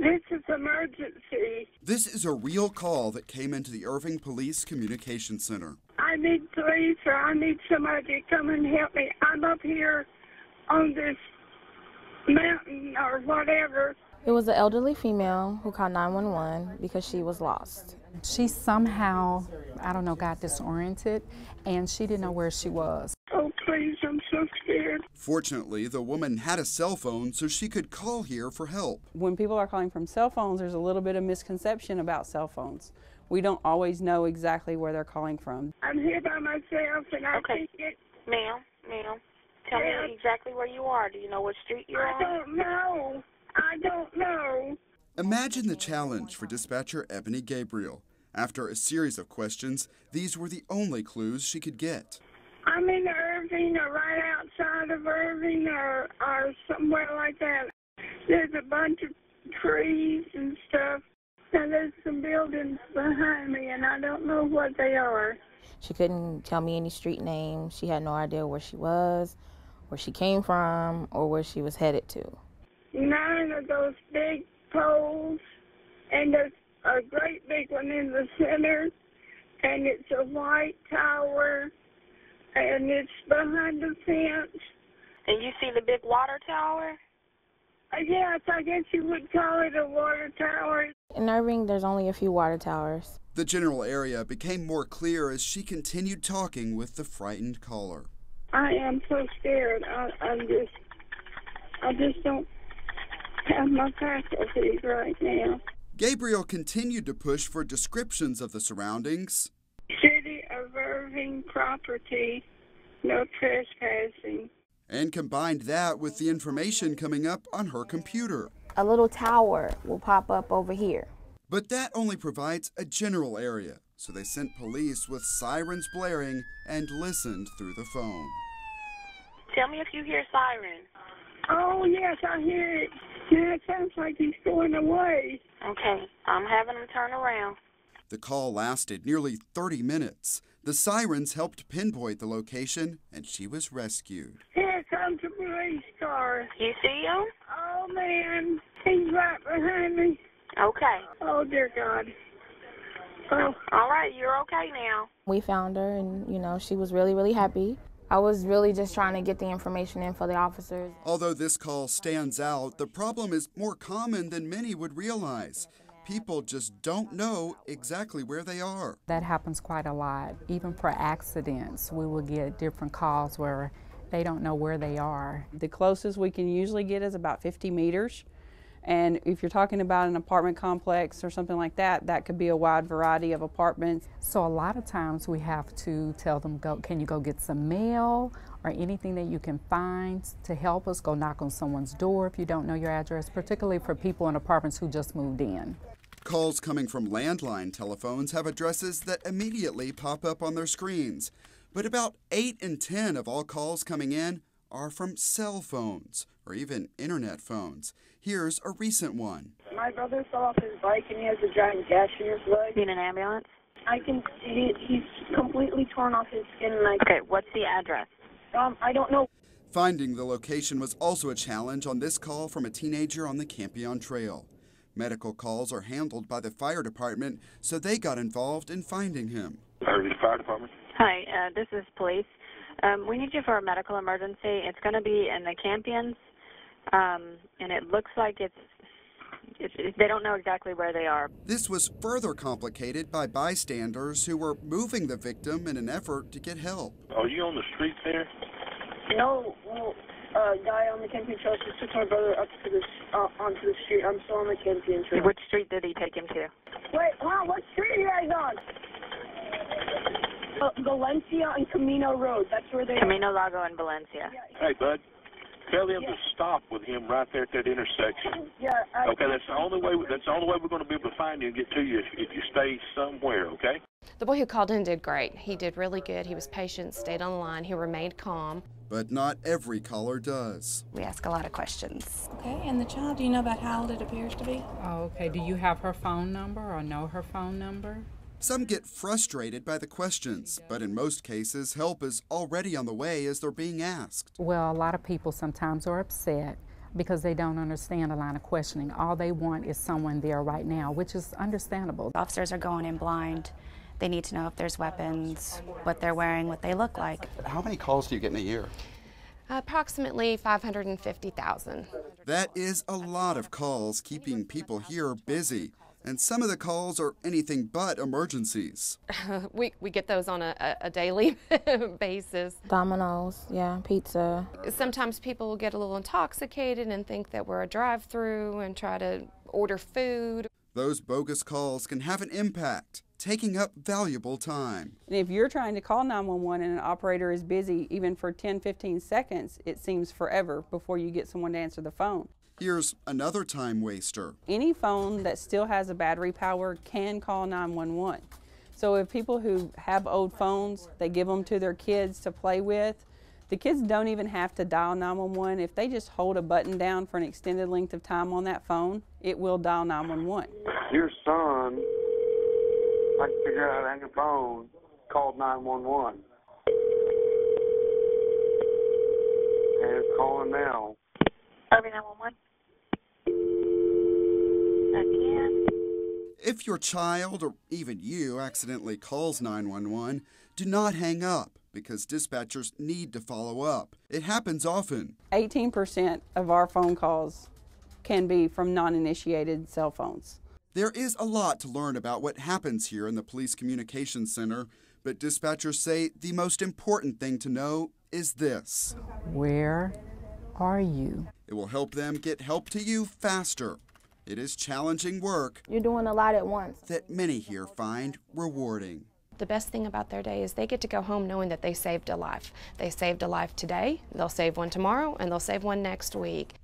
This is emergency. This is a real call that came into the Irving Police Communication Center. I need police, or I need somebody to come and help me. I'm up here on this mountain or whatever. It was an elderly female who called 911 because she was lost. She somehow, I don't know, got disoriented, and she didn't know where she was. Oh, please, I'm so scared. Fortunately, the woman had a cell phone so she could call here for help. When people are calling from cell phones, there's a little bit of misconception about cell phones. We don't always know exactly where they're calling from. I'm here by myself, and I can't get... Ma'am, tell me exactly where you are. Do you know what street you're on? I don't know. Imagine the challenge for dispatcher Ebony Gabriel. After a series of questions, these were the only clues she could get. I'm in Irving, or right outside of Irving, or somewhere like that. There's a bunch of trees and stuff, and there's some buildings behind me, and I don't know what they are. She couldn't tell me any street names. She had no idea where she was, where she came from, or where she was headed to. 9 of those big poles, and there's a great big one in the center, and it's a white tower, and it's behind the fence. And you see the big water tower? Yes, I guess you would call it a water tower. In Irving, there's only a few water towers. The general area became more clear as she continued talking with the frightened caller. I am so scared. I just don't have my faculties right now. Gabriel continued to push for descriptions of the surroundings. City of Irving property, no trespassing. And combined that with the information coming up on her computer. A little tower will pop up over here. But that only provides a general area, so they sent police with sirens blaring and listened through the phone. Tell me if you hear sirens. Oh, yes, I hear it. Yeah, it sounds like he's going away. Okay, I'm having him turn around. The call lasted nearly 30 minutes. The sirens helped pinpoint the location, and she was rescued. Here comes a police car. You see him? Oh, man, he's right behind me. Okay. Oh, dear God. Oh. All right, you're okay now. We found her, and, she was really, really happy. I was really just trying to get the information in for the officers. Although this call stands out, the problem is more common than many would realize. People just don't know exactly where they are. That happens quite a lot. Even for accidents, we will get different calls where they don't know where they are. The closest we can usually get is about 50 meters. And if you're talking about an apartment complex or something like that, that could be a wide variety of apartments. So a lot of times we have to tell them, can you go get some mail or anything that you can find to help us? Go knock on someone's door if you don't know your address, particularly for people in apartments who just moved in. Calls coming from landline telephones have addresses that immediately pop up on their screens. But about 8 in 10 of all calls coming in are from cell phones or even internet phones. Here's a recent one. My brother fell off his bike and he has a giant gash in his leg. You in an ambulance? I can see it. He's completely torn off his skin. And Okay, what's the address? I don't know. Finding the location was also a challenge on this call from a teenager on the Campion Trail. Medical calls are handled by the fire department, so they got involved in finding him. Irving Fire Department. Hi, this is police. We need you for a medical emergency. It's going to be in the Campions, and it looks like they don't know exactly where they are. This was further complicated by bystanders who were moving the victim in an effort to get help. Are you on the street there? No, guy on the Campion Trail just took my brother up to this onto the street. I'm still on the Campion Trail. Which street did he take him to? Wait, wow, what street are you guys on? Valencia and Camino Road. That's where they Camino Lago and Valencia. Hey, bud. Tell them to stop with him right there at that intersection. Yeah. Okay, that's the only way. That's the only way we're going to be able to find you and get to you if you stay somewhere. Okay. The boy who called in did great. He did really good. He was patient, stayed on the line. He remained calm. But not every caller does. We ask a lot of questions. Okay, and the child, do you know about how old it appears to be? Oh, okay. Do you have her phone number or know her phone number? Some get frustrated by the questions, but in most cases, help is already on the way as they're being asked. Well, a lot of people sometimes are upset because they don't understand a line of questioning. All they want is someone there right now, which is understandable. Officers are going in blind. They need to know if there's weapons, what they're wearing, what they look like. How many calls do you get in a year? Approximately 550,000. That is a lot of calls, keeping people here busy. And some of the calls are anything but emergencies. We get those on a daily basis. Domino's, yeah, pizza. Sometimes people will get a little intoxicated and think that we're a drive-through and try to order food. Those bogus calls can have an impact, taking up valuable time. And if you're trying to call 911 and an operator is busy even for 10-15 seconds, it seems forever before you get someone to answer the phone. Here's another time waster. Any phone that still has a battery power can call 911. So if people who have old phones, they give them to their kids to play with, the kids don't even have to dial 911. If they just hold a button down for an extended length of time on that phone, it will dial 911. Your son, I can figure out on your phone, called 911. And it's calling now. Irving 911. Again. If your child or even you accidentally calls 911, do not hang up, because dispatchers need to follow up. It happens often. 18% of our phone calls can be from non-initiated cell phones. There is a lot to learn about what happens here in the Police Communications Center, but dispatchers say the most important thing to know is this. Where are you? It will help them get help to you faster. It is challenging work. You're doing a lot at once. That many here find rewarding. The best thing about their day is they get to go home knowing that they saved a life. They saved a life today, they'll save one tomorrow, and they'll save one next week.